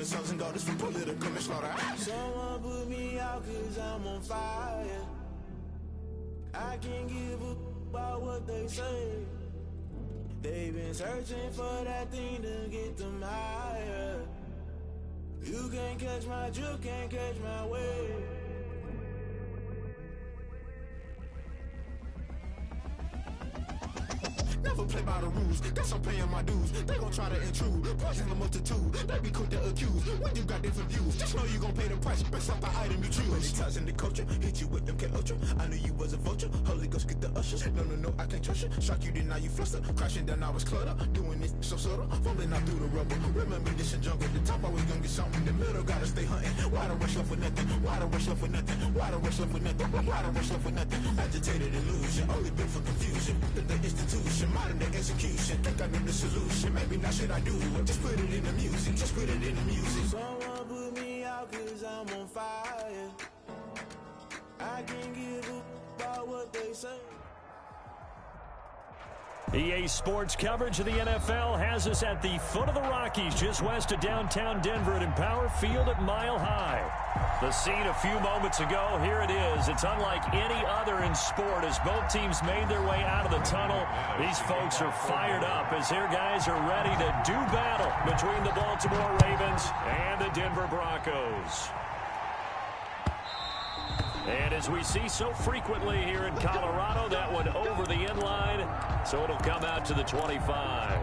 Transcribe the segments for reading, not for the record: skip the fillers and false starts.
the sons and daughters from political manslaughter. Someone put me out 'cause I'm on fire. I can't give a about what they say. They've been searching for that thing to get them higher. You can't catch my drift, can't catch my wave. Never play by the rules, guess I'm paying my dues. They gon' try to intrude, poison the multitude. They be quick to accuse, when you got different views. Just know you gon' pay the price, based off the item you choose. Many ties in the culture, hit you with MK Ultra. I knew you was a vulture, Holy Ghost get the ushers. No, I can't trust you. Shock you, then now you fluster. Crashing down, I was clutter. Doing this so subtle, fumbling out through the rubble. Remember this in jungle, the top always gonna get something. In the middle, gotta stay hunting. Why the rush left with nothing? Why the rush left with nothing? Why the rush left with nothing? Why the rush left with nothing? Agitated illusion, only built for confusion. The institution, modern day execution. Think I know the solution, maybe not should I do it. Just put it in the music, just put it in the music. Someone put me out 'cause I'm on fire. I can't give a about what they say. EA Sports coverage of the NFL has us at the foot of the Rockies, just west of downtown Denver at Empower Field at Mile High. The scene a few moments ago, here it is. It's unlike any other in sport as both teams made their way out of the tunnel. These folks are fired up as their guys are ready to do battle between the Baltimore Ravens and the Denver Broncos. And as we see so frequently here in Colorado, that one over the end line, so it'll come out to the 25.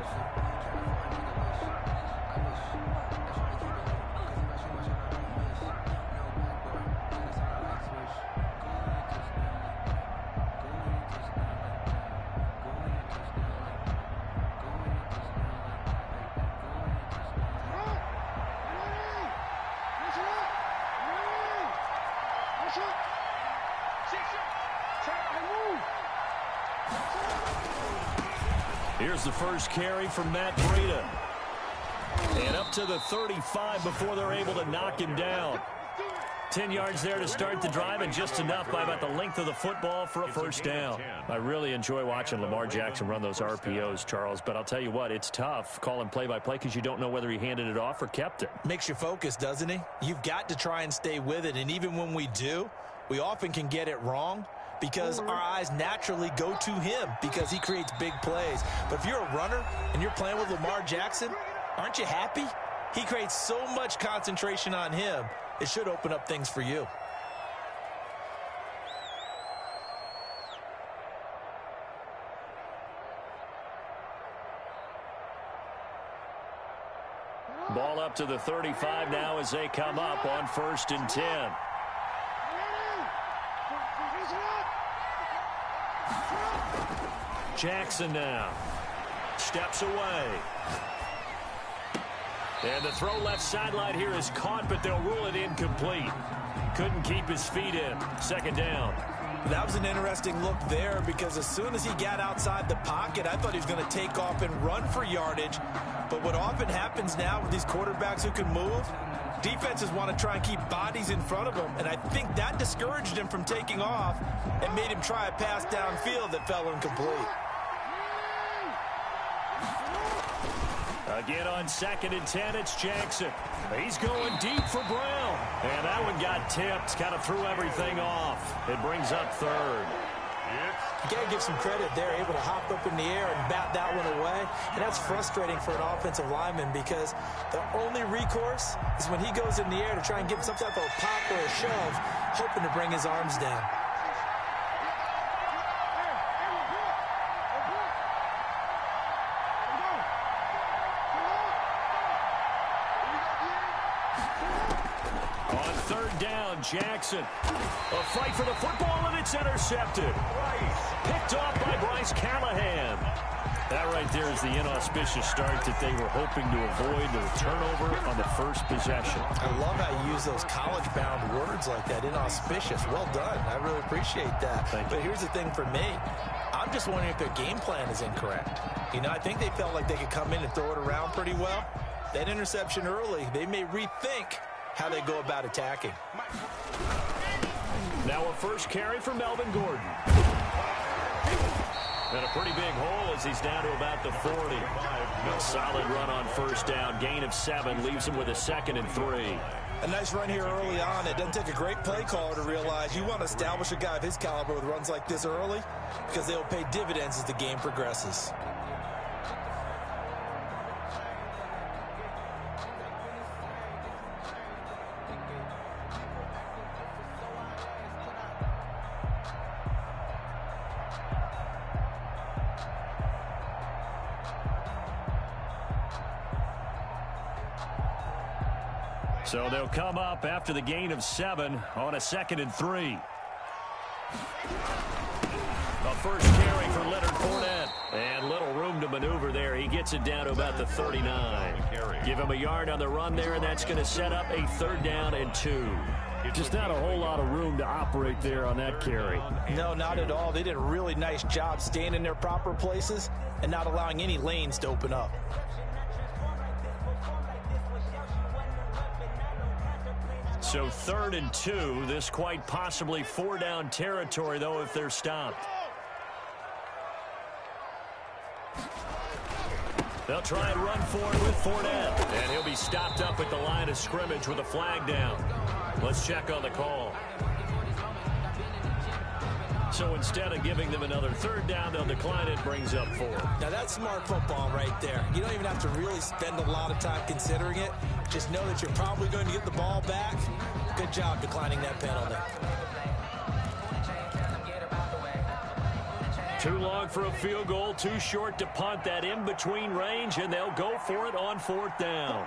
Here's the first carry from Matt Breida. And up to the 35 before they're able to knock him down. 10 yards there to start the drive, and just enough by about the length of the football for a first down. I really enjoy watching Lamar Jackson run those RPOs, Charles, but I'll tell you what, it's tough calling play-by-play because you don't know whether he handed it off or kept it. Makes you focus, doesn't he? You've got to try and stay with it, and even when we do, we often can get it wrong because our eyes naturally go to him because he creates big plays. But if you're a runner and you're playing with Lamar Jackson, aren't you happy? He creates so much concentration on him, it should open up things for you. Ball up to the 35 now as they come up on 1st and 10. Jackson now steps away. And the throw left sideline here is caught, but they'll rule it incomplete. Couldn't keep his feet in. 2nd down. That was an interesting look there because as soon as he got outside the pocket, I thought he was going to take off and run for yardage. But what often happens now with these quarterbacks who can move, defenses want to try and keep bodies in front of them, and I think that discouraged him from taking off and made him try a pass downfield that fell incomplete. Again on 2nd and 10, it's Jackson. He's going deep for Brown. And that one got tipped, kind of threw everything off. It brings up 3rd. You got to give some credit. They're able to hop up in the air and bat that one away. And that's frustrating for an offensive lineman because the only recourse is when he goes in the air to try and give some type of a pop or a shove, hoping to bring his arms down. On 3rd down, Jackson. A fight for the football, and it's intercepted. Picked off by Bryce Callahan. That right there is the inauspicious start that they were hoping to avoid, the turnover on the first possession. I love how you use those college-bound words like that, inauspicious. Well done. I really appreciate that. But here's the thing for me. I'm just wondering if their game plan is incorrect. You know, I think they felt like they could come in and throw it around pretty well. That interception early, they may rethink how they go about attacking. Now a first carry for Melvin Gordon. And a pretty big hole as he's down to about the 40. A solid run on first down. Gain of 7 leaves him with a 2nd and 3. A nice run here early on. It doesn't take a great play caller to realize you want to establish a guy of his caliber with runs like this early because they'll pay dividends as the game progresses. So they'll come up after the gain of 7 on a 2nd and 3. A first carry for Leonard Fournette. And little room to maneuver there. He gets it down to about the 39. Give him a yard on the run there, and that's going to set up a 3rd down and 2. Just not a whole lot of room to operate there on that carry. No, not at all. They did a really nice job staying in their proper places and not allowing any lanes to open up. So 3rd and 2. This quite possibly 4-down territory, though, if they're stopped. They'll try and run for it with Fournette. And he'll be stopped up at the line of scrimmage with a flag down. Let's check on the call. So instead of giving them another 3rd down, they'll decline it, brings up 4. Now that's smart football right there. You don't even have to really spend a lot of time considering it. Just know that you're probably going to get the ball back. Good job declining that penalty. Too long for a field goal, too short to punt. That in-between range, and they'll go for it on 4th down.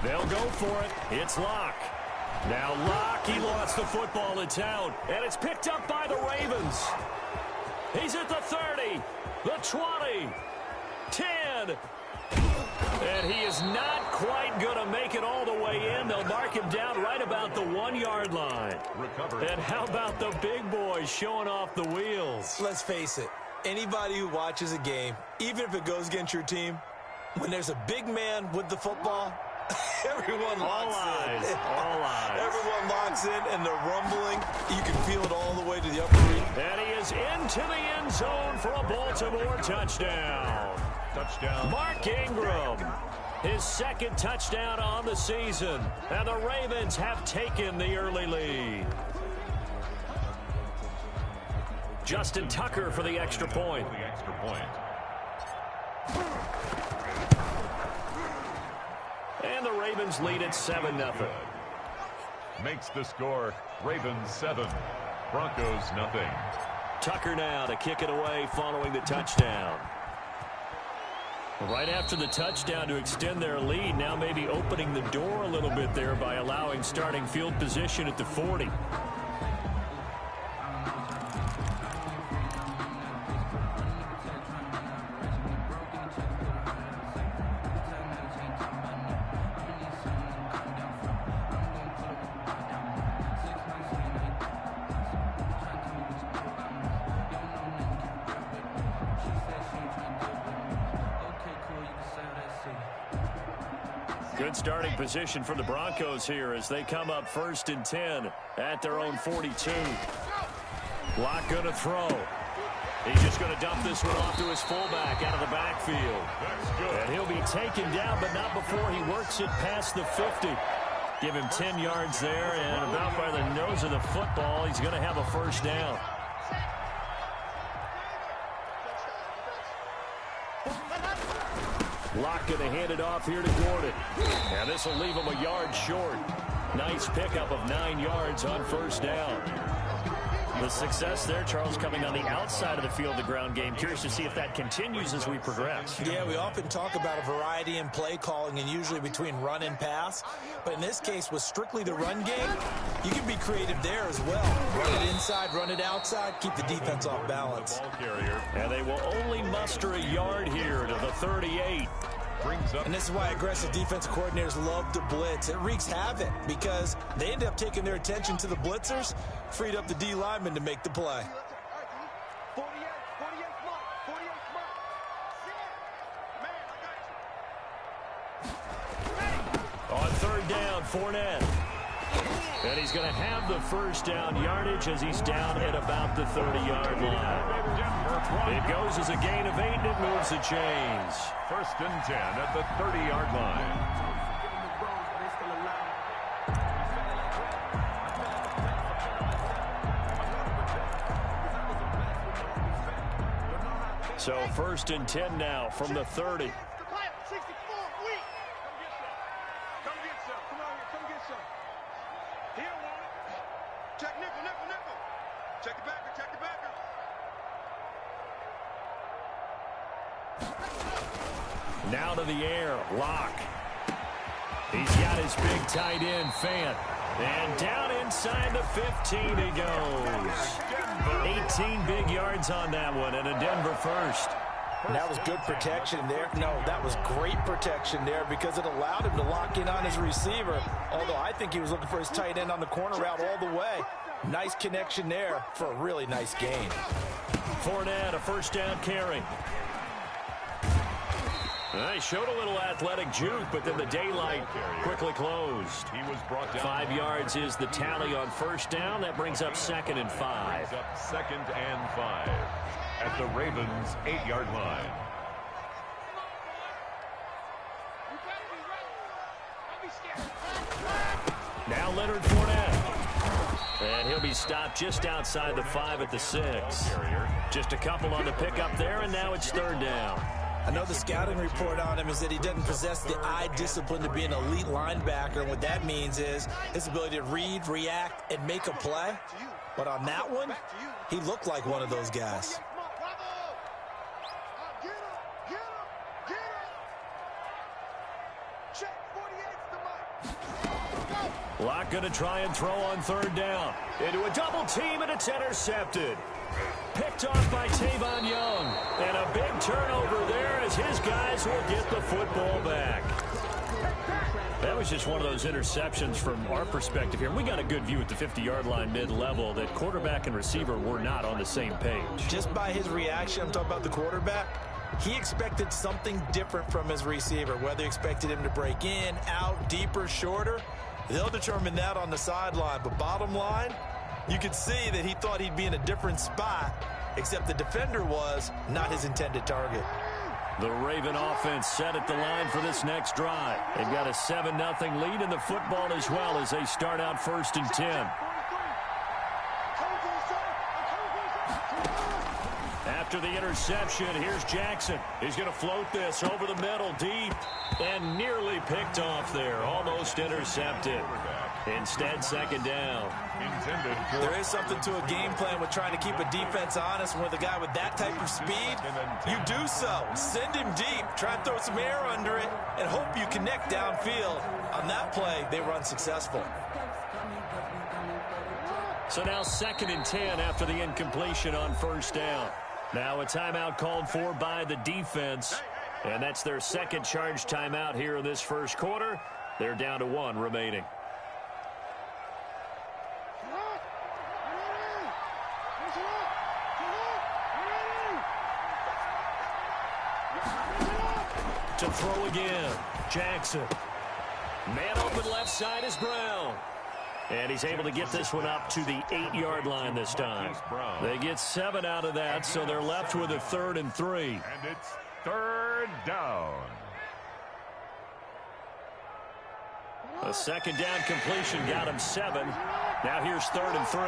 They'll go for it. It's Locke. Now Locke, he lost the football. It's out. And it's picked up by the Ravens. He's at the 30, the 20, 10. And he is not quite going to make it all the way in. They'll mark him down right about the 1-yard line. And how about the big boys showing off the wheels? Let's face it. Anybody who watches a game, even if it goes against your team, when there's a big man with the football, everyone locks in. All eyes. Everyone locks in, and they're rumbling. You can feel it all the way to the upper reach. And he is into the end zone for a Baltimore touchdown. Mark Ingram, his 2nd touchdown on the season. And the Ravens have taken the early lead. Justin Tucker for the extra point. And the Ravens lead at 7-0. Makes the score Ravens 7, Broncos nothing. Tucker now to kick it away following the touchdown. Right after the touchdown to extend their lead, now maybe opening the door a little bit there by allowing starting field position at the 40. Good starting position for the Broncos here as they come up 1st and 10 at their own 42. Locke going to throw. He's just going to dump this one off to his fullback out of the backfield. And he'll be taken down, but not before he works it past the 50. Give him 10 yards there, and about by the nose of the football, he's going to have a 1st down. Locke going to hand it off here to Gordon. And this will leave him a yard short. Nice pickup of 9 yards on 1st down. The success there, Charles, coming on the outside of the field, the ground game. Curious to see if that continues as we progress. Yeah, we often talk about a variety in play calling and usually between run and pass. But in this case, with strictly the run game, you can be creative there as well. Run it inside, run it outside, keep the defense off balance. And they will only muster a yard here to the 38. And this is why aggressive defensive coordinators love to blitz. It wreaks havoc because they end up taking their attention to the blitzers, freed up the D lineman to make the play. third down, Fournette. And he's going to have the first down yardage as he's down at about the 30-yard line. It goes as a gain of 8, and it moves the chains. First and 10 at the 30-yard line. So first and 10 now from the 30. Now to the air, Locke. He's got his big tight end, Fant. And down inside the 15 he goes. 18 big yards on that one, and a Denver first. And that was good protection there. No, that was great protection there because it allowed him to lock in on his receiver. Although I think he was looking for his tight end on the corner route all the way. Nice connection there for a really nice gain. Fournette, a first down carry. He showed a little athletic juke, but then the daylight quickly closed. He was brought down. 5 yards is the tally on first down. That brings up 2nd and 5. Brings up 2nd and 5 at the Ravens' 8-yard line. Now Leonard Fournette. And he'll be stopped just outside the 5 at the 6. Just a couple on the pickup there, and now it's third down. I know the scouting report on him is that he doesn't possess the eye discipline to be an elite linebacker. And what that means is his ability to read, react, and make a play. But on that one, he looked like one of those guys. Locke going to try and throw on third down. Into a double team, and it's intercepted. Picked off by Tavon Young. And a big turnover there as his guys will get the football back. That was just one of those interceptions from our perspective here. We got a good view at the 50-yard line mid-level that quarterback and receiver were not on the same page. Just by his reaction, I'm talking about the quarterback, he expected something different from his receiver. Whether he expected him to break in, out, deeper, shorter, they'll determine that on the sideline. But bottom line, you could see that he thought he'd be in a different spot, except the defender was not his intended target. The Raven offense set at the line for this next drive. They've got a 7-0 lead in the football as well as they start out first and 10. After the interception, here's Jackson. He's going to float this over the middle deep and nearly picked off there. Almost intercepted. Instead, second down. There is something to a game plan with trying to keep a defense honest. With a guy with that type of speed, you do so. Send him deep. Try and throw some air under it and hope you connect downfield. On that play, they were unsuccessful. So now 2nd and 10 after the incompletion on first down. Now a timeout called for by the defense. And that's their second charge timeout here in this first quarter. They're down to 1 remaining. To throw again, Jackson. Man open left side is Brown. And he's able to get this one up to the 8-yard line this time. They get 7 out of that, so they're left with a 3rd and 3. And it's third down. A second down completion got him 7. Now here's 3rd and 3.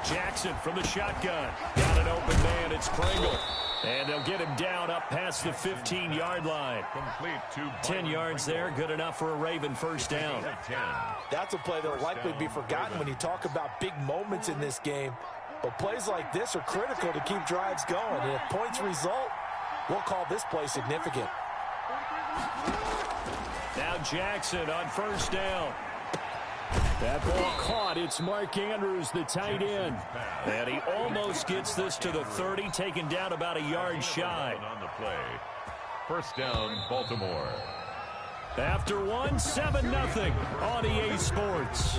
Jackson from the shotgun. Got an open man. It's Pringle. And they'll get him down up past the 15-yard line. Complete to 10 yards there. Good enough for a Raven first down. That's a play that will likely be forgotten when you talk about big moments in this game. But plays like this are critical to keep drives going. And if points result, we'll call this play significant. Now Jackson on first down. That ball caught. It's Mark Andrews, the tight end. And he almost gets this to the 30, taken down about a yard shy. On the play. First down, Baltimore. After 1, 7-0 on EA Sports.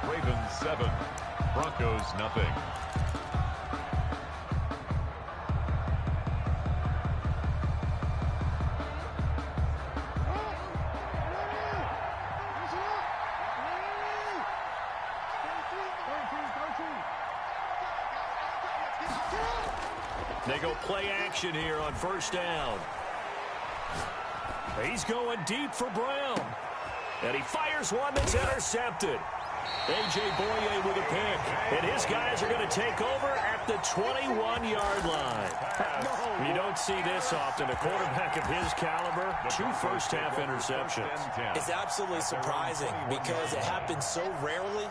Ravens 7. Broncos nothing. They go play action here on first down. He's going deep for Brown. And he fires one that's intercepted. A.J. Boye with a pick. And his guys are going to take over at the 21-yard line. You don't see this often. A quarterback of his caliber, 2 first-half interceptions. It's absolutely surprising because it happens so rarely.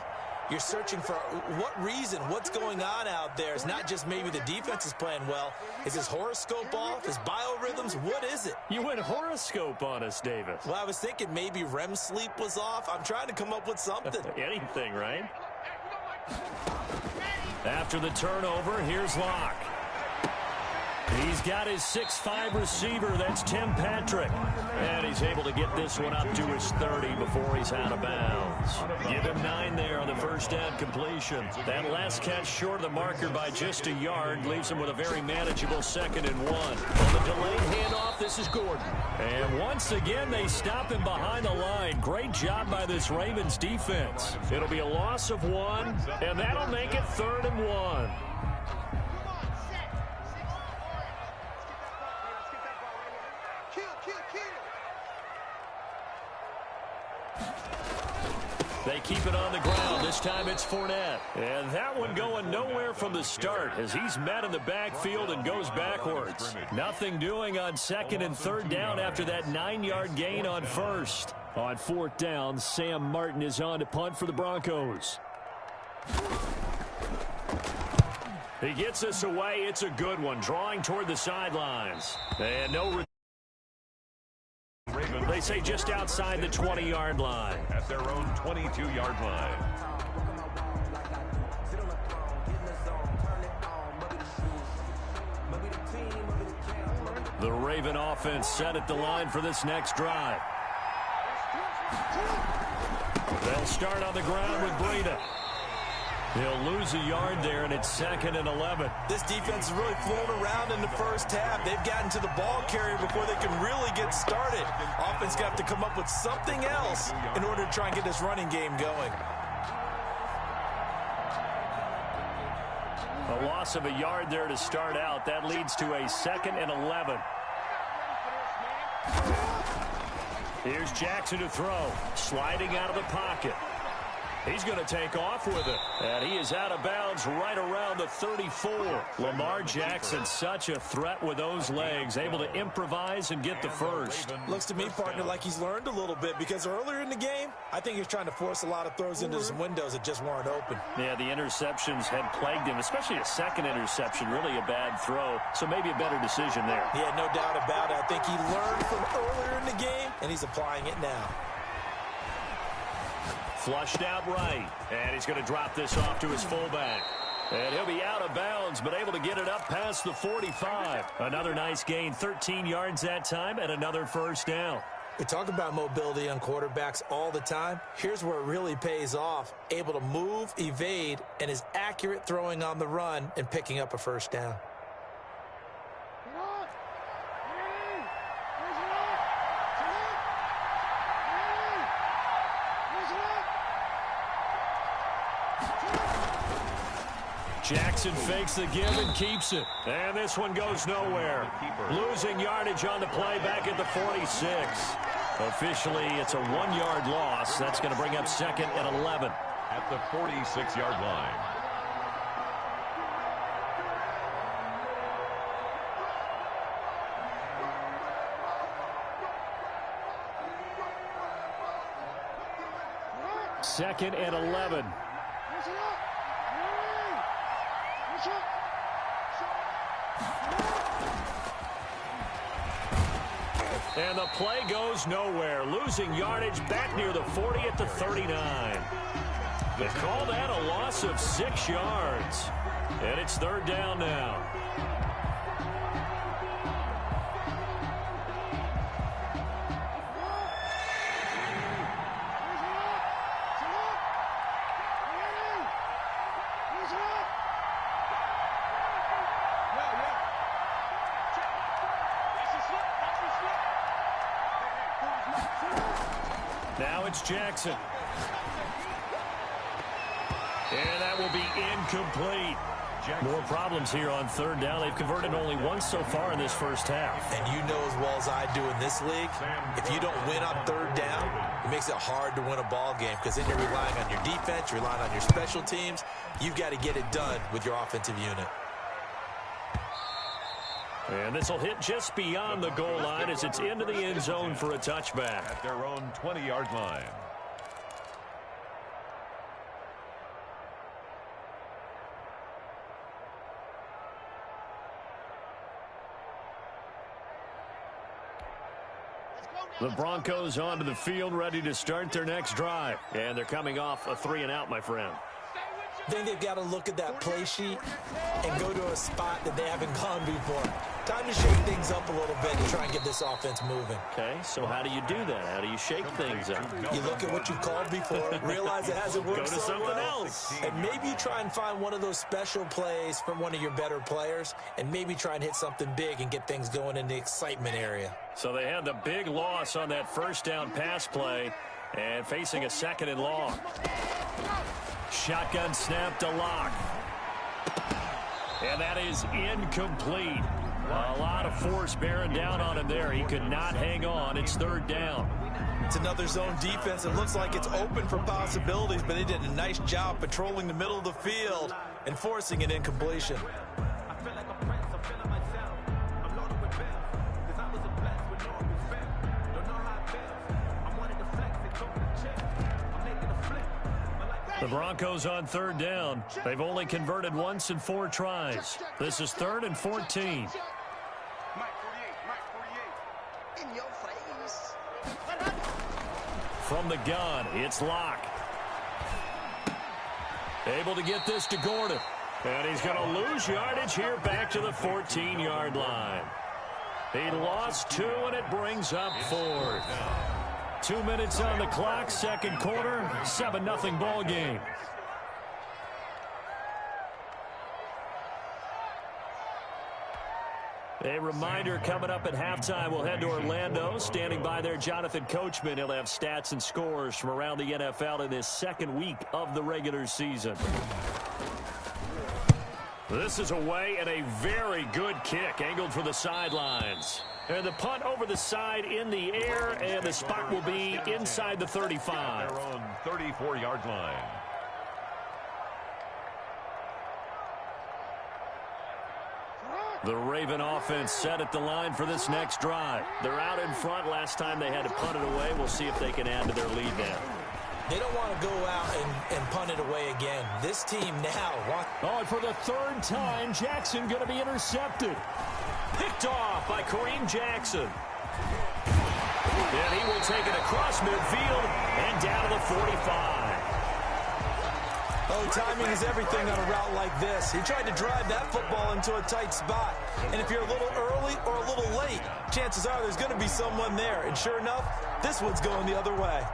You're searching for what reason, what's going on out there. It's not just maybe the defense is playing well. Is his horoscope off? His biorhythms? What is it? You went horoscope on us, Davis. Well, I was thinking maybe REM sleep was off. I'm trying to come up with something. Anything, right? After the turnover, here's Locke. He's got his 6'5" receiver. That's Tim Patrick. And he's able to get this one up to his 30 before he's out of bounds. Give him 9 there on the first down completion. That last catch short of the marker by just a yard leaves him with a very manageable 2nd and 1. On the delayed handoff, this is Gordon. And once again, they stop him behind the line. Great job by this Ravens defense. It'll be a loss of 1, and that'll make it 3rd and 1. They keep it on the ground. This time it's Fournette. And that one going nowhere from the start as he's met in the backfield and goes backwards. Nothing doing on 2nd and 3rd down after that 9-yard gain on 1st. On 4th down, Sam Martin is on to punt for the Broncos. He gets us away. It's a good one. Drawing toward the sidelines. And no. They say just outside the 20-yard line. At their own 22-yard line. The Raven offense set at the line for this next drive. They'll start on the ground with Breida. He'll lose a yard there, and it's 2nd and 11. This defense is really flown around in the first half. They've gotten to the ball carrier before they can really get started. Offense got to come up with something else in order to try and get this running game going. A loss of a yard there to start out. That leads to a 2nd and 11. Here's Jackson to throw. Sliding out of the pocket. He's going to take off with it. And he is out of bounds right around the 34. Lamar Jackson, such a threat with those legs, able to improvise and get the first. Looks to me, partner, like he's learned a little bit because earlier in the game, I think he was trying to force a lot of throws into some windows that just weren't open. Yeah, the interceptions had plagued him, especially a second interception, really a bad throw. So maybe a better decision there. Yeah, no doubt about it. I think he learned from earlier in the game, and he's applying it now. Flushed out right, and he's going to drop this off to his fullback. And he'll be out of bounds, but able to get it up past the 45. Another nice gain, 13 yards that time, and another first down. We talk about mobility on quarterbacks all the time. Here's where it really pays off. Able to move, evade, and is accurate throwing on the run and picking up a first down. Jackson fakes the give and keeps it. And this one goes nowhere. Losing yardage on the play back at the 46. Officially, it's a 1-yard loss. That's going to bring up 2nd and 11. At the 46-yard line. Second and 11. And the play goes nowhere. Losing yardage back near the 40 at the 39. They call that a loss of 6 yards. And it's 3rd down now. Now it's Jackson. And that will be incomplete. More problems here on third down. They've converted only once so far in this first half. And you know as well as I do in this league, if you don't win on third down, it makes it hard to win a ball game because then you're relying on your defense, you're relying on your special teams. You've got to get it done with your offensive unit. And this will hit just beyond the goal line as it's into the end zone for a touchback. At their own 20-yard line. The Broncos onto the field, ready to start their next drive. And they're coming off a 3-and-out, my friend. I think they've got to look at that play sheet and go to a spot that they haven't gone before. Time to shake things up a little bit to try and get this offense moving. Okay, so how do you do that? How do you shake things up? You look at what you've called before, realize it hasn't worked Go to so something well, else. and maybe you try and find one of those special plays from one of your better players, and maybe try and hit something big and get things going in the excitement area. So they had the big loss on that first down pass play and facing a 2nd and long. Shotgun snap to Locke. And that is incomplete. A lot of force bearing down on him there. He could not hang on. It's 3rd down. It's another zone defense. It looks like it's open for possibilities, but they did a nice job patrolling the middle of the field and forcing an incompletion. The Broncos on 3rd down. They've only converted once in 4 tries. This is 3rd and 14. From the gun, it's Locke. Able to get this to Gordon. And he's going to lose yardage here back to the 14-yard line. He lost 2, and it brings up 4th. 2 minutes on the clock, 2nd quarter, 7-0 ball game. A reminder coming up at halftime, we'll head to Orlando. Standing by there, Jonathan Coachman. He'll have stats and scores from around the NFL in this 2nd week of the regular season. This is away and a very good kick, angled for the sidelines. And the punt over the side in the air, and the spot will be inside the 35. Their own 34-yard line. The Raven offense set at the line for this next drive. They're out in front. Last time they had to punt it away. We'll see if they can add to their lead now. They don't want to go out and punt it away again. This team now wants... Oh, and for the 3rd time, Jackson going to be intercepted. Picked off by Kareem Jackson. And he will take it across midfield and down to the 45. Oh, timing is everything on a route like this. He tried to drive that football into a tight spot. And if you're a little early or a little late, chances are there's going to be someone there. And sure enough, this one's going the other way.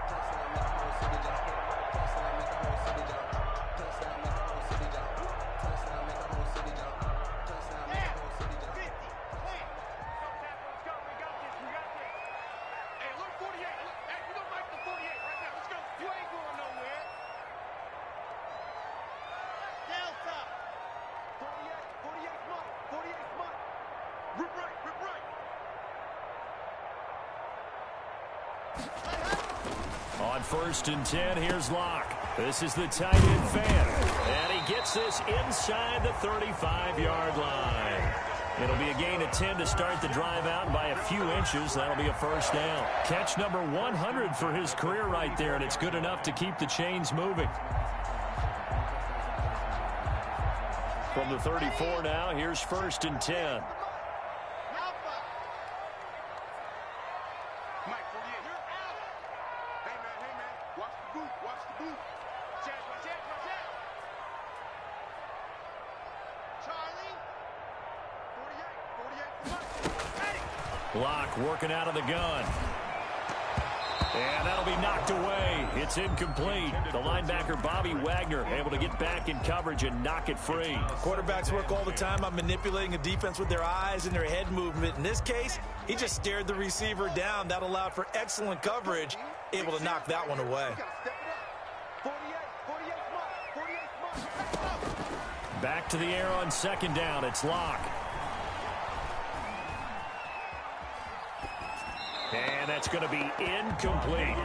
On 1st and 10, here's Locke. This is the tight end fan. And he gets this inside the 35-yard line. It'll be a gain of 10 to start the drive out. By a few inches, that'll be a 1st down. Catch number 100 for his career right there, and it's good enough to keep the chains moving. From the 34 now, here's 1st and 10. Locke working out of the gun. And that'll be knocked away. It's incomplete. The linebacker, Bobby Wagner, able to get back in coverage and knock it free. Quarterbacks work all the time on manipulating a defense with their eyes and their head movement. In this case, he just stared the receiver down. That allowed for excellent coverage able to knock that one away. Back to the air on second down. It's Locke. And that's going to be incomplete.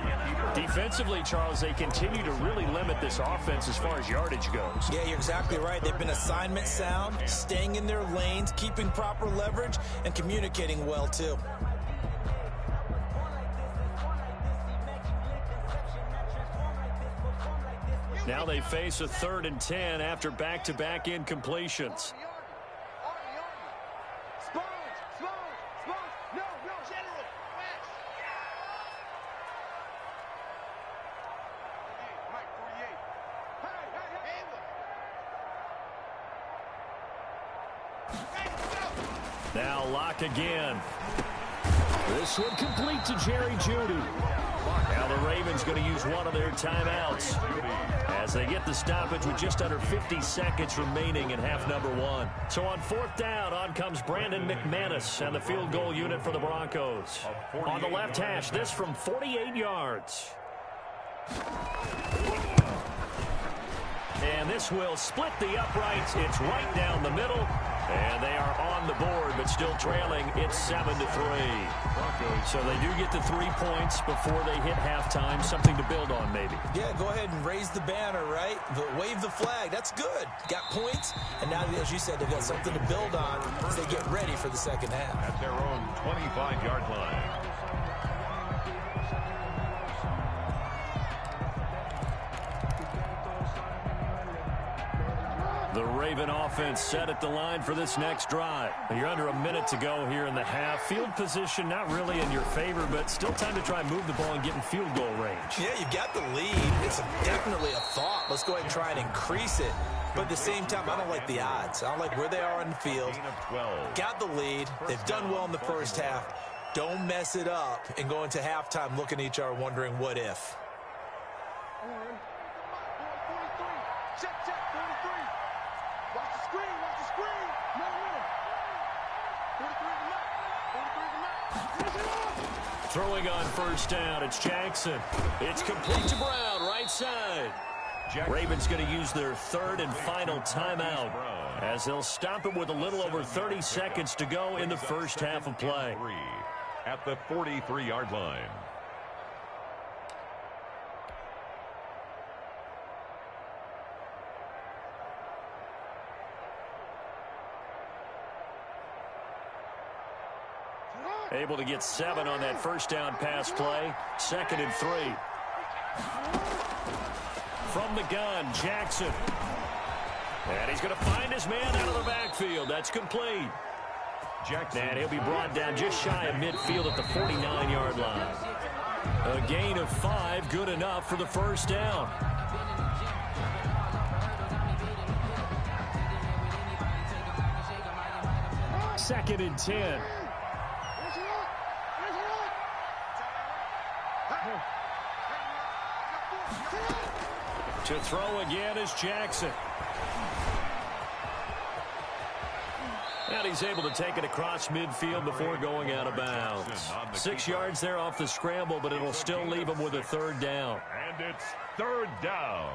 Defensively, Charles, they continue to really limit this offense as far as yardage goes. Yeah, you're exactly right. They've been assignment sound, staying in their lanes, keeping proper leverage, and communicating well, too. Now they face a 3rd and 10 after back-to-back incompletions. Now Locke again. This one complete to Jerry Jeudy. Now the Ravens going to use one of their timeouts as they get the stoppage with just under 50 seconds remaining in half number 1. So on 4th down, on comes Brandon McManus and the field goal unit for the Broncos. On the left hash, this from 48 yards. And this will split the uprights. It's right down the middle. And they are on the board, but still trailing. It's 7-3. So they do get the 3 points before they hit halftime. Something to build on, maybe. Yeah, go ahead and raise the banner, right? Wave the flag. That's good. Got points. And now, as you said, they've got something to build on as they get ready for the second half. At their own 25-yard line. The Raven offense set at the line for this next drive. You're under a minute to go here in the half. Field position not really in your favor, but still time to try and move the ball and get in field goal range. Yeah, you've got the lead. It's definitely a thought. Let's go ahead and try and increase it. But at the same time, I don't like the odds. I don't like where they are on the field. Got the lead. They've done well in the first half. Don't mess it up and go into halftime looking at each other wondering what if. Throwing on 1st down, it's Jackson. It's complete to Brown, right side. Ravens going to use their 3rd and final timeout as they'll stop it with a little over 30 seconds to go in the first half of play. At the 43-yard line. Able to get 7 on that 1st down pass play. 2nd and 3. From the gun, Jackson. And he's going to find his man out of the backfield. That's complete. Jackson. And he'll be brought down just shy of midfield at the 49-yard line. A gain of 5, good enough for the 1st down. Second and 10. To throw again is Jackson. And he's able to take it across midfield before going out of bounds. 6 yards there off the scramble, but it'll still leave him with a 3rd down. And it's 3rd down.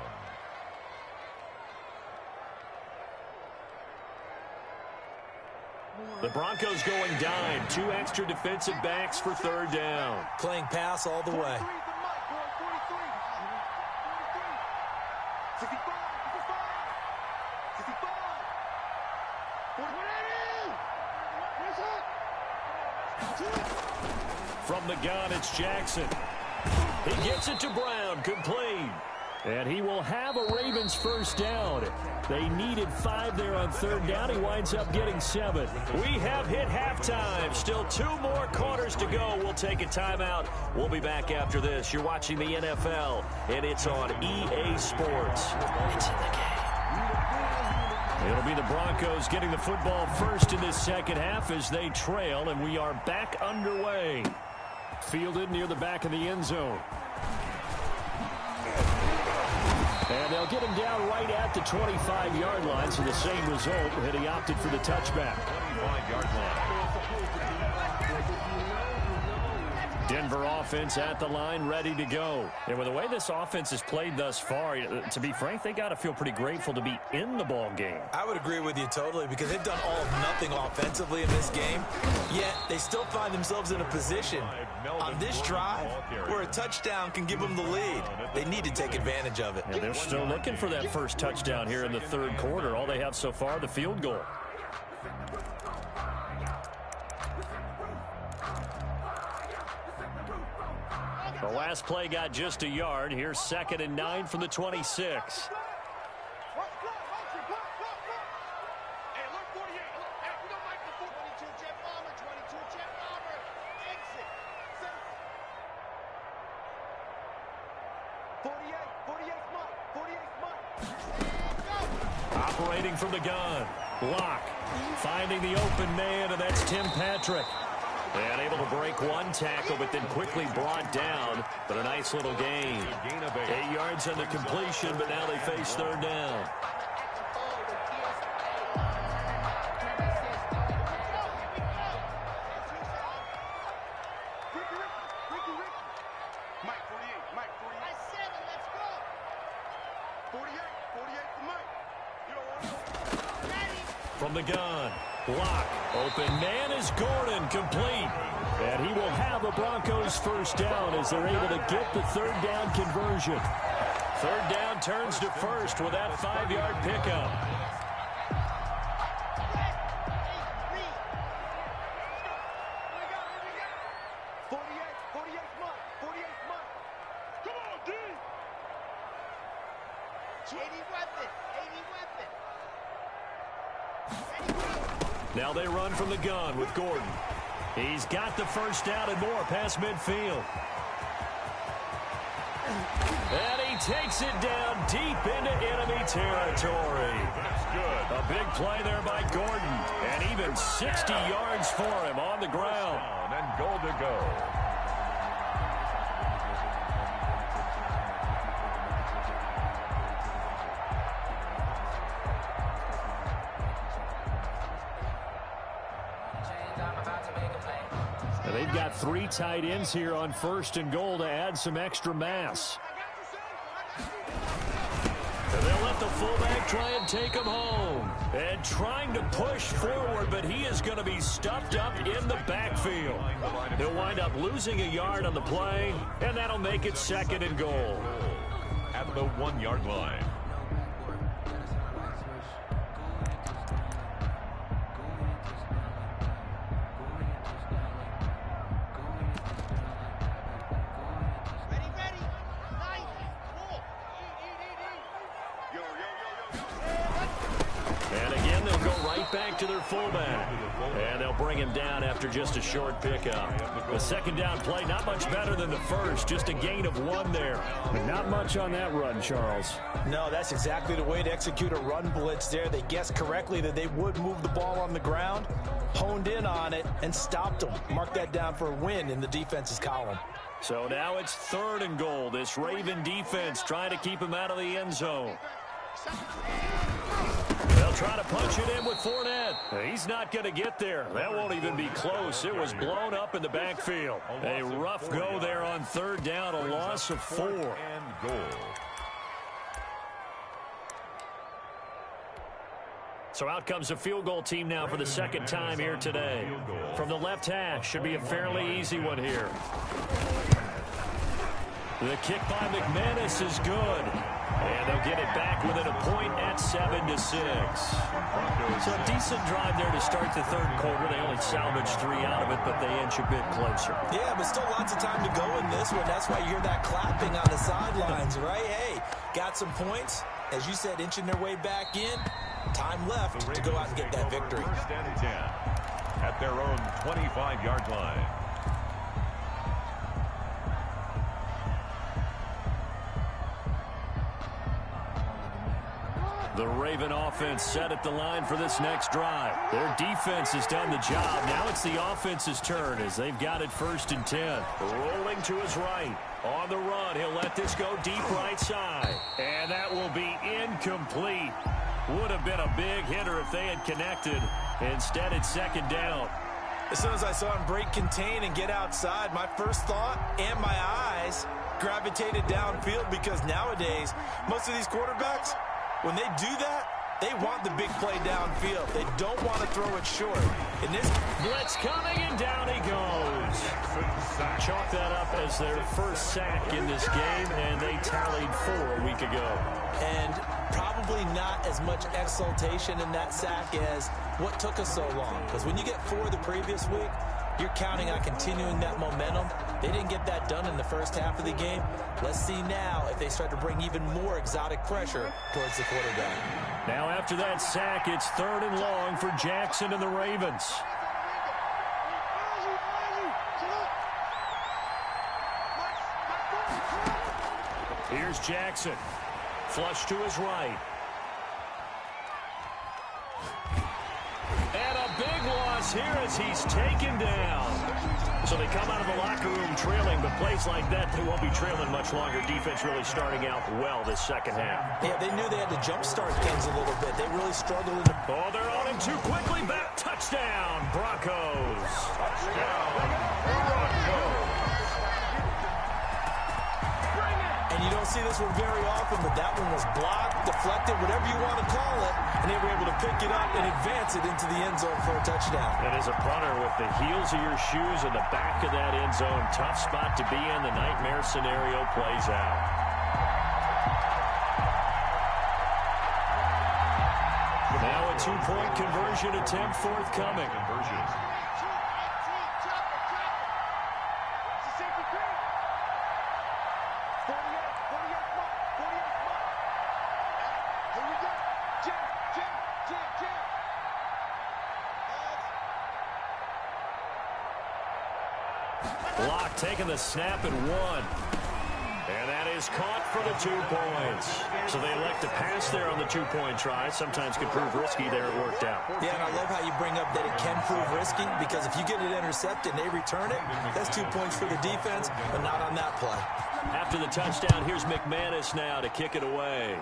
The Broncos going dime. 2 extra defensive backs for 3rd down. Playing pass all the way. From the gun, it's Jackson. He gets it to Brown, complete. And he will have a Ravens 1st down. They needed 5 there on 3rd down. He winds up getting 7. We have hit halftime. Still 2 more quarters to go. We'll take a timeout. We'll be back after this. You're watching the NFL, and it's on EA Sports. It's in the game. It'll be the Broncos getting the football first in this second half as they trail, and we are back underway. Fielded near the back of the end zone. And they'll get him down right at the 25-yard line, so the same result, and he opted for the touchback. 25-yard line. Denver offense at the line, ready to go. And with the way this offense has played thus far, to be frank, they got to feel pretty grateful to be in the ball game. I would agree with you totally, because they've done all of nothing offensively in this game, yet they still find themselves in a position on this drive where a touchdown can give them the lead. They need to take advantage of it. Yeah, they're still looking for that first touchdown here in the third quarter. All they have so far, the field goal. The last play got just a yard. Here's 2nd and 9 from the 26. Operating from the gun. Block. Finding the open man, and that's Tim Patrick. And able to break one tackle, but then quickly brought down. But a nice little gain. 8 yards on the completion, but now they face third down. From the gun. Block. Open man is Gordon, complete. And he will have the Broncos first down as they're able to get the third down conversion. Third down turns to first with that 5-yard pickup. Now they run from the gun with Gordon. He's got the first down and more past midfield. And he takes it down deep into enemy territory. That's good. A big play there by Gordon. And even 60 yards for him on the ground. And goal to go. And they've got 3 tight ends here on 1st and goal to add some extra mass. And they'll let the fullback try and take him home. And trying to push forward, but he is going to be stuffed up in the backfield. He'll wind up losing a yard on the play, and that'll make it 2nd and goal. At the 1-yard line. To their fullback. And they'll bring him down after just a short pickup. The 2nd down play, not much better than the first. Just a gain of 1 there. But not much on that run, Charles. No, that's exactly the way to execute a run blitz there. They guessed correctly that they would move the ball on the ground, honed in on it, and stopped them. Mark that down for a win in the defense's column. So now it's 3rd and goal. This Raven defense trying to keep him out of the end zone. They'll try to punch it in with Fournette. He's not going to get there. That won't even be close. It was blown up in the backfield. A rough go there on 3rd down, a loss of 4. And goal. So out comes the field goal team now for the 2nd time here today. From the left hash, should be a fairly easy one here. The kick by McManus is good. And they'll get it back within a point at 7-6. So a decent drive there to start the 3rd quarter. They only salvaged 3 out of it, but they inch a bit closer. Yeah, but still lots of time to go in this one. That's why you hear that clapping on the sidelines, right? Hey, got some points. As you said, inching their way back in. Time left to go out and get that victory. 1st and 10 at their own 25-yard line. The Raven offense set at the line for this next drive. Their defense has done the job. Now it's the offense's turn as they've got it 1st and 10. Rolling to his right. On the run, he'll let this go deep right side. And that will be incomplete. Would have been a big hitter if they had connected. Instead, it's 2nd down. As soon as I saw him break contain and get outside, my first thought and my eyes gravitated downfield, because nowadays, most of these quarterbacks, when they do that, they want the big play downfield. They don't want to throw it short. In this blitz coming, and down he goes. Chalk that up as their first sack in this game, and they tallied 4 a week ago. And probably not as much exultation in that sack as what took us so long. Because when you get 4 the previous week, you're counting on continuing that momentum. They didn't get that done in the first half of the game. Let's see now if they start to bring even more exotic pressure towards the quarterback. Now after that sack, it's 3rd and long for Jackson and the Ravens. Here's Jackson. Flush to his right. And a big loss here as he's taken down. So they come out of the locker room trailing, but plays like that, they won't be trailing much longer. Defense really starting out well this second half. Yeah, they knew they had to jumpstart things a little bit. They really struggled in the... Oh, they're on him too quickly. Back, touchdown, Broncos. Touchdown, Broncos. And you don't see this one very often, but that one was blocked, deflected, whatever you want to call it, and they were able to pick it up and advance it into the end zone for a touchdown. And as a punter, with the heels of your shoes in the back of that end zone, tough spot to be in. The nightmare scenario plays out. Now a 2-point conversion attempt forthcoming. Block taking the snap and 1. And that is caught for the 2 points. So they elect to pass there on the 2-point try. Sometimes can prove risky. There it worked out. Yeah, and I love how you bring up that it can prove risky, because if you get it intercepted and they return it, that's 2 points for the defense, but not on that play. After the touchdown, here's McManus now to kick it away.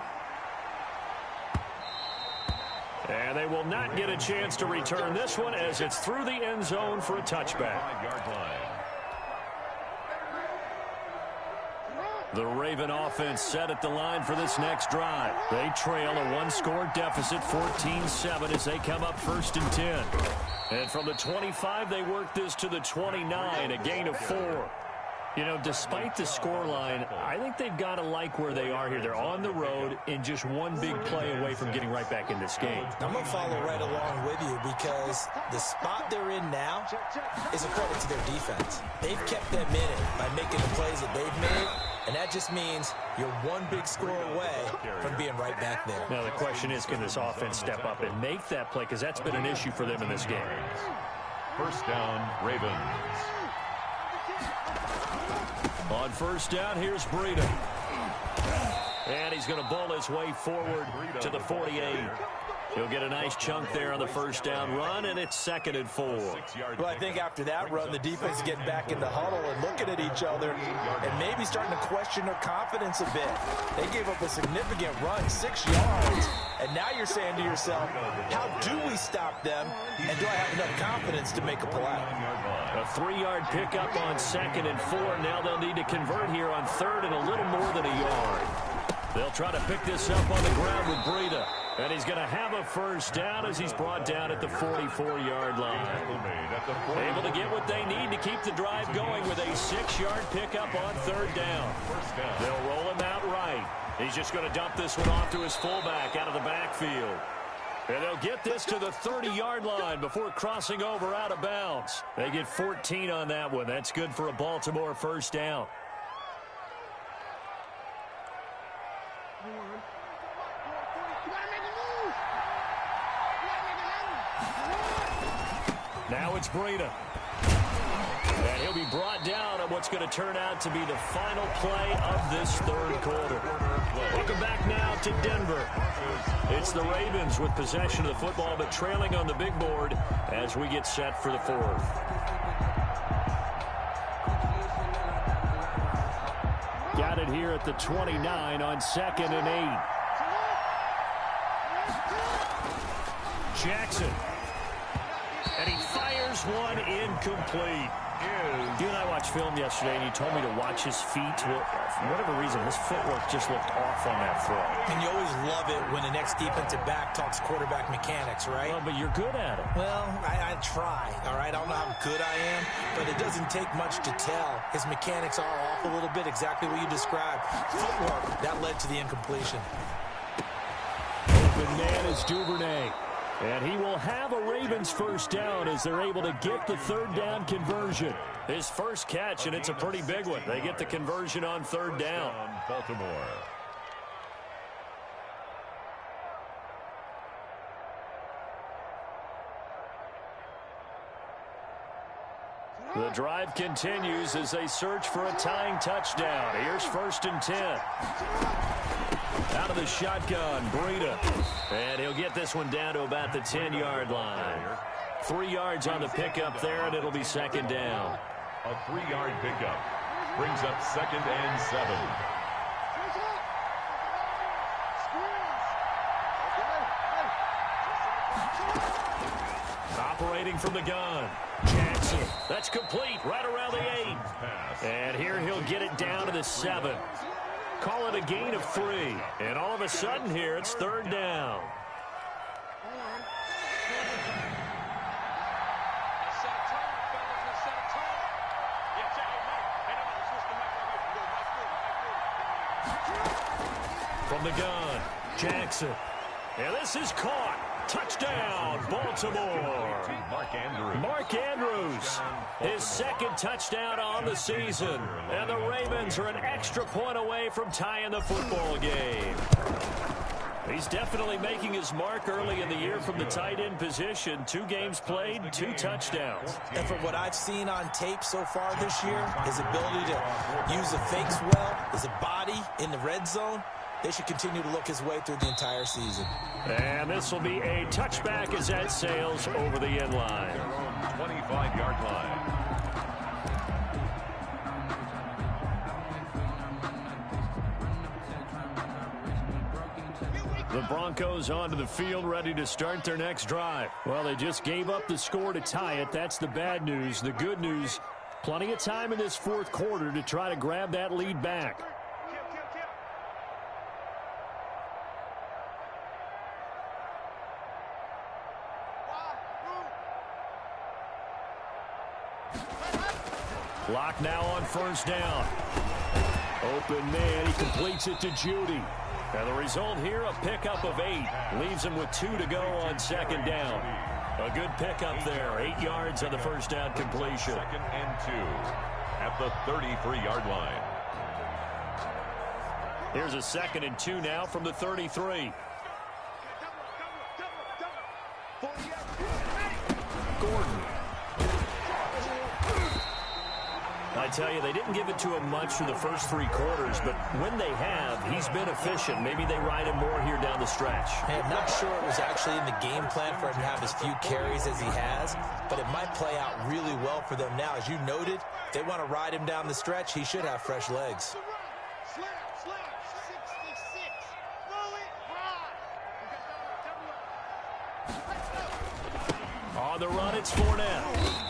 And they will not get a chance to return this one as it's through the end zone for a touchback. 5-yard line. The Raven offense set at the line for this next drive. They trail a 1-score deficit, 14-7, as they come up 1st and 10. And from the 25, they work this to the 29, a gain of 4. You know, despite the scoreline, I think they've got to like where they are here. They're on the road and just one big play away from getting right back in this game. I'm going to follow right along with you, because the spot they're in now is a credit to their defense. They've kept them in it by making the plays that they've made, and that just means you're one big score away from being right back there. Now the question is, can this offense step up and make that play? Because that's been an issue for them in this game. 1st down, Ravens. On 1st down, here's Breida. And he's going to bowl his way forward to the 48. He'll get a nice chunk there on the 1st down run, and it's 2nd and 4. Well, I think after that run, the defense is getting back in the huddle and looking at each other and maybe starting to question their confidence a bit. They gave up a significant run, 6 yards, and now you're saying to yourself, how do we stop them, and do I have enough confidence to make a play? A 3-yard pickup on 2nd and 4. Now they'll need to convert here on 3rd and a little more than a yard. They'll try to pick this up on the ground with Breida. And he's going to have a 1st down as he's brought down at the 44-yard line. Able to get what they need to keep the drive going with a 6-yard pickup on 3rd down. They'll roll him out right. He's just going to dump this one off to his fullback out of the backfield. And they'll get this to the 30-yard line before crossing over out of bounds. They get 14 on that one. That's good for a Baltimore 1st down. Now it's Breida. And he'll be brought down on what's going to turn out to be the final play of this 3rd quarter. Welcome back now to Denver. It's the Ravens with possession of the football, but trailing on the big board as we get set for the 4th. Got it here at the 29 on 2nd and 8. Jackson. And he fires Here's one incomplete. You and I watched film yesterday, and you told me to watch his feet. Well, for whatever reason, his footwork just looked off on that throw. And you always love it when the next defensive back talks quarterback mechanics, right? Well, but you're good at it. Well, I try, all right? I don't know how good I am, but it doesn't take much to tell. His mechanics are off a little bit, exactly what you described. Footwork, that led to the incompletion. Open man is Duvernay. And he will have a Ravens first down as they're able to get the third down conversion. His first catch, and it's a pretty big one. They get the conversion on third down. Baltimore. The drive continues as they search for a tying touchdown. Here's 1st and 10. Out of the shotgun, Breida. And he'll get this one down to about the 10-yard line. 3 yards on the pickup there, and it'll be second down. A 3-yard pickup brings up 2nd and 7. Operating from the gun, Jackson. That's complete right around the 8. And here he'll get it down to the 7. Call it a gain of 3. And all of a sudden here, it's third down. From the gun, Jackson. And this is caught. Touchdown, Baltimore. Mark Andrews, his second touchdown on the season. And the Ravens are an extra point away from tying the football game. He's definitely making his mark early in the year from the tight end position. 2 games played, 2 touchdowns. And from what I've seen on tape so far this year, his ability to use the fakes well, his body in the red zone, they should continue to look his way through the entire season. And this will be a touchback as that sails over the end line. 25-yard line. The Broncos onto the field, ready to start their next drive. Well, they just gave up the score to tie it. That's the bad news. The good news, plenty of time in this fourth quarter to try to grab that lead back. Clock now on first down. Open man, he completes it to Judy. And the result here, a pickup of 8. Leaves him with 2 to go on second down. A good pickup there. 8 yards on the first down completion. 2nd and 2 at the 33-yard line. Here's a 2nd and 2 now from the 33. Gordon. I tell you, they didn't give it to him much through the first 3 quarters, but when they have, he's been efficient. Maybe they ride him more here down the stretch. I'm not sure it was actually in the game plan for him to have as few carries as he has, but it might play out really well for them now. As you noted, if they want to ride him down the stretch, he should have fresh legs. On the run, it's Fournette.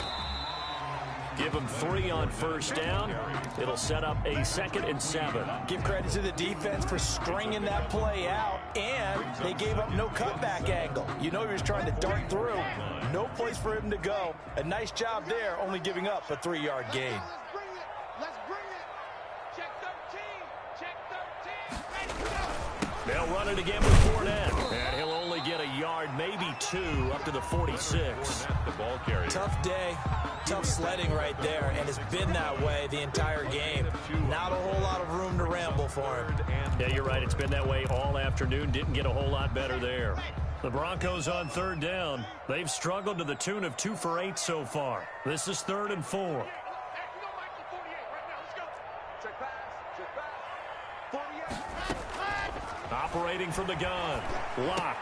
Give him 3 on first down. It'll set up a 2nd and 7. Give credit to the defense for stringing that play out, and they gave up no cutback angle. You know he was trying to dart through. No place for him to go. A nice job there, only giving up a 3-yard gain. Let's bring it. Check 13. Check 13. They'll run it again with Fournette. And he'll only get a yard, maybe 2, up to the 46. The ball carrier. Tough day. Tough sledding right there, and it's been that way the entire game. Not a whole lot of room to ramble for him. Yeah, you're right. It's been that way all afternoon. Didn't get a whole lot better there. The Broncos on third down. They've struggled to the tune of 2 for 8 so far. This is 3rd and 4. Operating from the gun. Lock.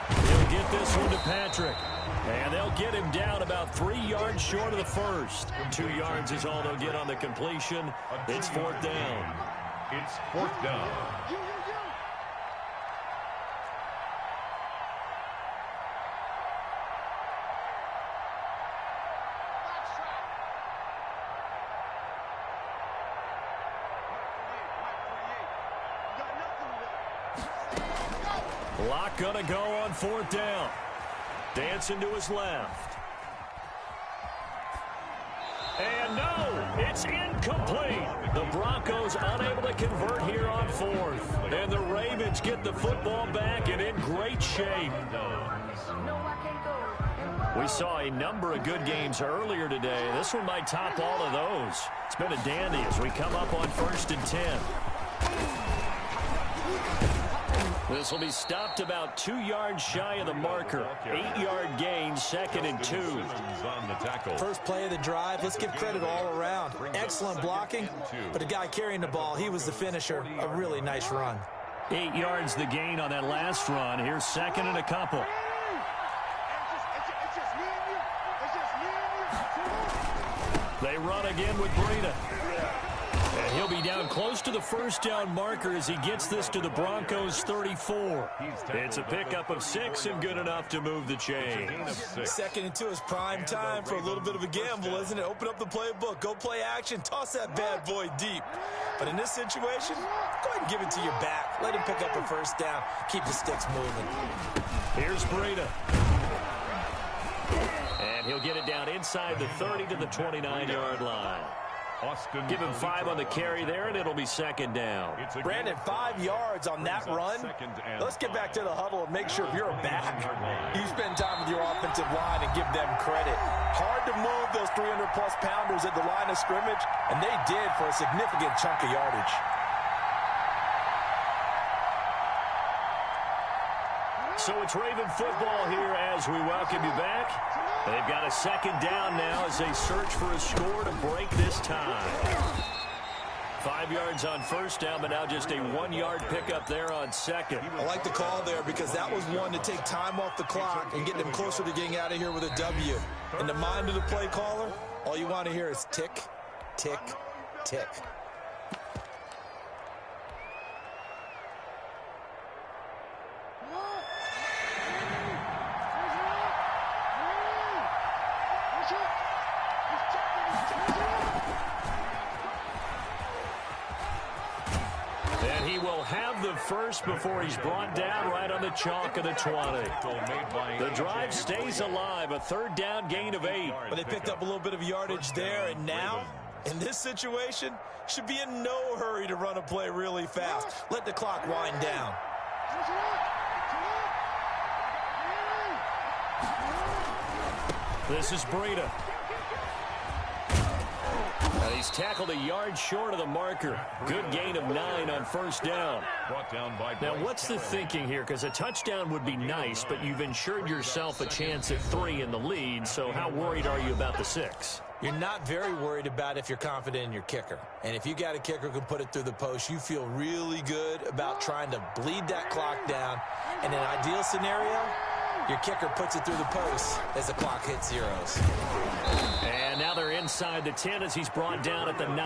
He'll get this one to Patrick. And they'll get him down about 3 yards short of the first. 2 yards is all they'll get on the completion. It's 4th down. It's 4th down. Lock gonna go on 4th down. Dancing to his left. And no, it's incomplete. The Broncos unable to convert here on 4th. And the Ravens get the football back and in great shape. We saw a number of good games earlier today. This one might top all of those. It's been a dandy as we come up on 1st and 10. This will be stopped about 2 yards shy of the marker. 8-yard gain, 2nd and 2. First play of the drive, let's give credit all around. Excellent blocking, but the guy carrying the ball, he was the finisher. A really nice run. 8 yards the gain on that last run. Here's 2nd and a couple. They run again with Breida. And he'll be down close to the 1st down marker as he gets this to the Broncos 34. It's a pickup of 6 and good enough to move the chains. 2nd and 2 is prime time for a little bit of a gamble, isn't it? Open up the playbook, go play action, toss that bad boy deep. But in this situation, go ahead and give it to your back. Let him pick up a 1st down. Keep the sticks moving. Here's Breida. And he'll get it down inside the 30 to the 29-yard line. Give him 5 on the carry there, and it'll be 2nd down. Brandon, 5 yards on that run. Let's get back to the huddle and make sure if you're a back, you spend time with your offensive line and give them credit. Hard to move those 300-plus pounders at the line of scrimmage, and they did for a significant chunk of yardage. So it's Raven football here as we welcome you back. They've got a 2nd down now as they search for a score to break this tie. 5 yards on 1st down, but now just a 1-yard pickup there on 2nd. I like the call there because that was one to take time off the clock and get them closer to getting out of here with a W. In the mind of the play caller, all you want to hear is tick, tick, tick. And he will have the first before he's brought down right on the chalk of the 20. The drive stays alive, a 3rd down gain of 8. But they picked up a little bit of yardage there, and now, in this situation, should be in no hurry to run a play really fast. Let the clock wind down. This is Breida. And he's tackled a yard short of the marker. Good gain of 9 on 1st down. Now, what's the thinking here? Because a touchdown would be nice, but you've ensured yourself a chance at 3 in the lead, so how worried are you about the 6? You're not very worried about if you're confident in your kicker. And if you got a kicker who can put it through the post, you feel really good about trying to bleed that clock down. In an ideal scenario, your kicker puts it through the post as the clock hits zeros. And now they're inside the 10 as he's brought down at the 9.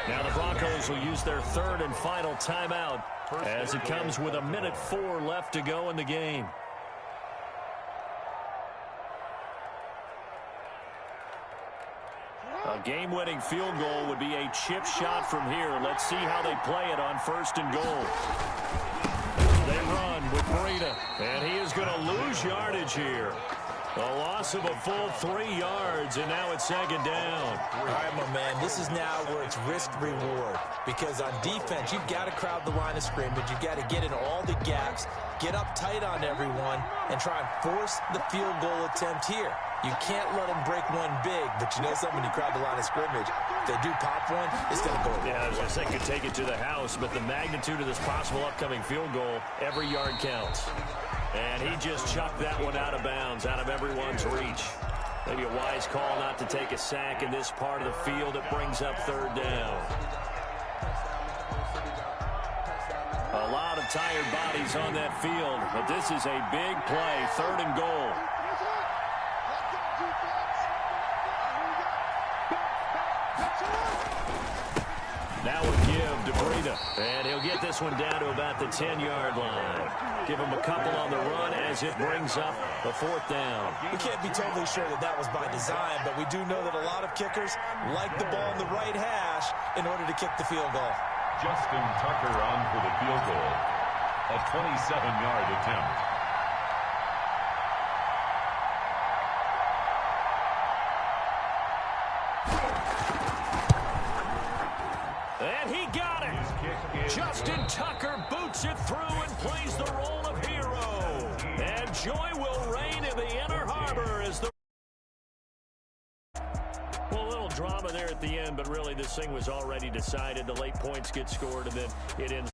Now the Broncos will use their 3rd and final timeout as it comes with 1:04 left to go in the game. A game-winning field goal would be a chip shot from here. Let's see how they play it on 1st and goal. They run with Breida, and he is going to lose yardage here. A loss of a full 3 yards, and now it's 2nd down. All right, my man, this is now where it's risk-reward. Because on defense, you've got to crowd the line of scrimmage. You've got to get in all the gaps, get up tight on everyone, and try and force the field goal attempt here. You can't let them break one big, but you know something, when you crowd the line of scrimmage, if they do pop one, it's going to go. Yeah, I was going to say could take it to the house, but the magnitude of this possible upcoming field goal, every yard counts. And he just chucked that one out of bounds, out of everyone's reach. Maybe a wise call not to take a sack in this part of the field. It brings up 3rd down. A lot of tired bodies on that field, but this is a big play, 3rd and goal. Now we'll give to Breida, and he'll get this one down to about the 10-yard line. Give him a couple on the run as it brings up the 4th down. We can't be totally sure that that was by design, but we do know that a lot of kickers like the ball in the right hash in order to kick the field goal. Justin Tucker on for the field goal. A 27-yard attempt. And he got it. Justin Tucker boots it through and plays the role of hero. And joy will reign in the Inner Harbor as the... Well, a little drama there at the end, but really this thing was already decided. The late points get scored, and then it ends.